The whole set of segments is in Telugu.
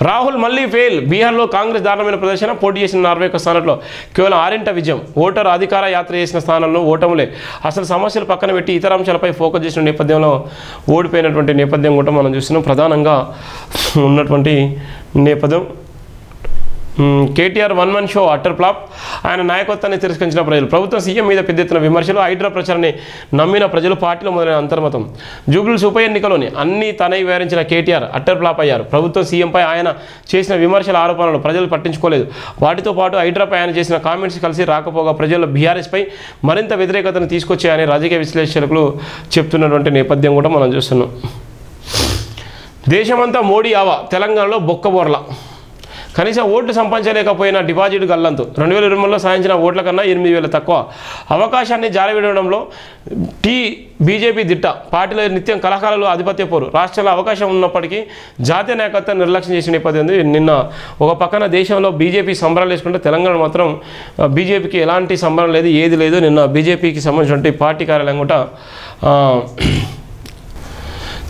రాహుల్ మళ్ళీ ఫెయిల్. బీహార్లో కాంగ్రెస్ దారుణమైన ప్రదర్శన. పోటీ చేసిన 41 స్థానాల్లో కేవలం 6 విజయం. ఓటరు అధికార యాత్ర చేసిన స్థానంలో ఓటములే. అసలు సమస్యలు పక్కన పెట్టి ఇతర అంశాలపై ఫోకస్ చేసిన నేపథ్యంలో ఓడిపోయినటువంటి నేపథ్యం కూడా మనం చూస్తున్నాం. ప్రధానంగా ఉన్నటువంటి నేపథ్యం KTR 1 man show utter flop. ఆయన నాయకత్వాన్ని తిరస్కరించిన ప్రజలు. ప్రభుత్వం సీఎం మీద పెద్ద ఎత్తున విమర్శలు. హైడ్రా ప్రచారాన్ని నమ్మిన ప్రజలు. పార్టీలో మొదలైన అంతర్మతం. జూబ్లీహిల్స్ ఉప ఎన్నికలోని అన్ని తనై వివరించిన కేటీఆర్ అట్టర్ ఫ్లాప్ అయ్యారు. ప్రభుత్వం సీఎంపై ఆయన చేసిన విమర్శల ఆరోపణలు ప్రజలు పట్టించుకోలేదు. వాటితో పాటు హైడ్రాపై ఆయన చేసిన కామెంట్స్ కలిసి రాకపోగా ప్రజల్లో బీఆర్ఎస్పై మరింత వ్యతిరేకతను తీసుకొచ్చాయని రాజకీయ విశ్లేషకులు చెప్తున్నటువంటి నేపథ్యం కూడా మనం చూస్తున్నాం. దేశమంతా మోడీ ఆవా. తెలంగాణలో బొక్కబోర్ల. కనీసం ఓట్లు సంపాదించలేకపోయిన డిపాజిట్ గల్లంతు. 2020లో సాధించిన ఓట్ల కన్నా 8,000 తక్కువ. అవకాశాన్ని జారవిడడంలో బీజేపీ దిట్ట. పార్టీలో నిత్యం కలహాలు, ఆధిపత్య పోరు. రాష్ట్రాల్లో అవకాశం ఉన్నప్పటికీ జాతీయ నాయకత్వం నిర్లక్ష్యం చేసిన నేపథ్యం ఉంది. నిన్న ఒక పక్కన దేశంలో బీజేపీ సంబరాలు వేసుకుంటే తెలంగాణ మాత్రం బీజేపీకి ఎలాంటి సంబరం లేదు, ఏది లేదు. నిన్న బీజేపీకి సంబంధించినటువంటి పార్టీ కార్యాలయం కూడా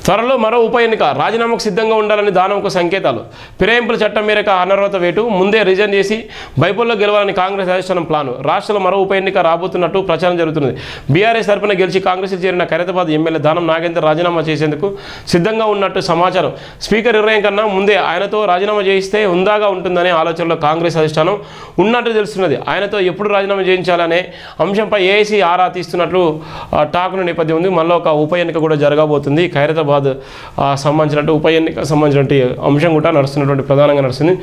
త్వరలో మరో ఉప ఎన్నిక. రాజీనామాకు సిద్ధంగా ఉండాలని దానంకు సంకేతాలు. ఫిరాయింపుల చట్టం మేరకు అనర్హత వేటు. ముందే రిజైన్ చేసి బైపోల్లో గెలవాలని కాంగ్రెస్ అధిష్టానం ప్లాను. రాష్ట్రంలో మరో ఉప ఎన్నిక రాబోతున్నట్టు ప్రచారం జరుగుతున్నది. బీఆర్ఎస్ తరపున గెలిచి కాంగ్రెస్లో చేరిన ఖైరతాబాద్ ఎమ్మెల్యే దానం నాగేందర్ రాజీనామా చేసేందుకు సిద్ధంగా ఉన్నట్టు సమాచారం. స్పీకర్ నిర్ణయం కన్నా ముందే ఆయనతో రాజీనామా చేయిస్తే హుందాగా ఉంటుందనే ఆలోచనలో కాంగ్రెస్ అధిష్టానం ఉన్నట్టు తెలుస్తున్నది. ఆయనతో ఎప్పుడు రాజీనామా చేయించాలనే అంశంపై ఏఐసీ ఆరా తీస్తున్నట్లు టాక్ను నేపథ్యం ఉంది. మళ్ళీ ఒక ఉప ఎన్నిక కూడా జరగబోతుంది. ఖైరతాబాద్ సంబంధించినట్టు ఉప ఎన్నిక సంబంధించినటువంటి అంశం కూడా నడుస్తున్నటువంటి ప్రధానంగా నడుస్తుంది.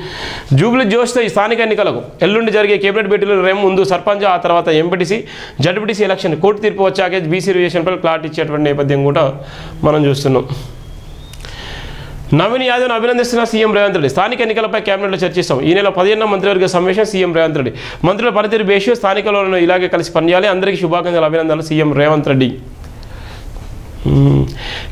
జూబ్లీ జోష్తో ఈ స్థానిక ఎన్నికలకు ఎల్లుండి జరిగే కేబినెట్ భేటీలో ముందు సర్పంచ్, ఆ తర్వాత ఎంపీటీసీ, జడ్పీటీసీ ఎలక్షన్. కోర్టు తీర్పు వచ్చాకే బీసీ రిజర్వేషన్పై క్లారిటీ ఇచ్చేటువంటి నేపథ్యం కూడా మనం చూస్తున్నాం. నవీన్ యాదవ్ను అభినందిస్తున్న సీఎం రేవంత్ రెడ్డి. స్థానిక ఎన్నికలపై కేబినెట్లో చర్చిస్తాం. ఈ నెల 15న మంత్రివర్గ సమావేశం. సీఎం రేవంత్ రెడ్డి. మంత్రుల పనితీరు బేషు స్థానికలను ఇలాగే కలిసి పనిచేయాలి. అందరికీ శుభాకాంక్షలు, అభినందనలు. సీఎం రేవంత్ రెడ్డి.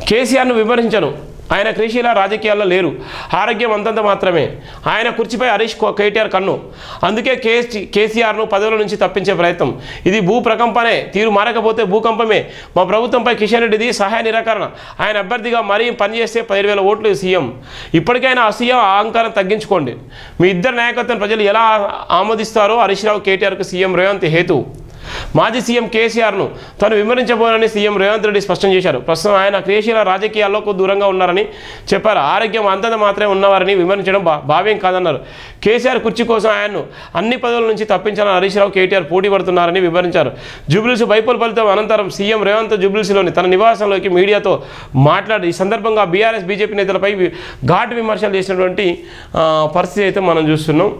కేసీఆర్ను విమర్శించను. ఆయన క్రిషిల రాజకీయాల్లో లేరు. ఆరోగ్యం అంతంత మాత్రమే. ఆయన కుర్చీపై హరీష్ కేటీఆర్ కన్ను. అందుకే కేసీఆర్ను పదవుల నుంచి తప్పించే ప్రయత్నం. ఇది భూ ప్రకంపనే. తీరు మారకపోతే భూకంపమే. మా ప్రభుత్వంపై కిషన్ రెడ్డిది సహాయ నిరాకరణ. ఆయన అభ్యర్థిగా మరీ పనిచేస్తే 17,000 ఓట్లు సీఎం. ఇప్పటికైనా అసూయ, అహంకారం తగ్గించుకోండి. మీ ఇద్దరు నాయకత్వం ప్రజలు ఎలా ఆమోదిస్తారో హరీష్ రావు కేటీఆర్కు సీఎం రేవంత్ హేతు. మాజీ సీఎం కేసీఆర్ను తాను విమర్శించబోనని సీఎం రేవంత్ రెడ్డి స్పష్టం చేశారు. ప్రస్తుతం ఆయన క్రియాశీల రాజకీయాల్లోకి దూరంగా ఉన్నారని చెప్పారు. ఆరోగ్యం అంతంత మాత్రమే ఉన్నవారని విమర్శించడం భావ్యం కాదన్నారు. కేసీఆర్ కుర్చీ కోసం ఆయన్ను అన్ని పదవుల నుంచి తప్పించాలని హరీష్ రావు కేటీఆర్ పోటీ పడుతున్నారని వివరించారు. జూబ్లీహిల్స్ బైపోల్ ఫలితం అనంతరం సీఎం రేవంత్ జూబ్లీహిల్స్లోని తన నివాసంలోకి మీడియాతో మాట్లాడి ఈ సందర్భంగా బీఆర్ఎస్ బీజేపీ నేతలపై ఘాటు విమర్శలు చేసినటువంటి పరిస్థితి అయితే మనం చూస్తున్నాం.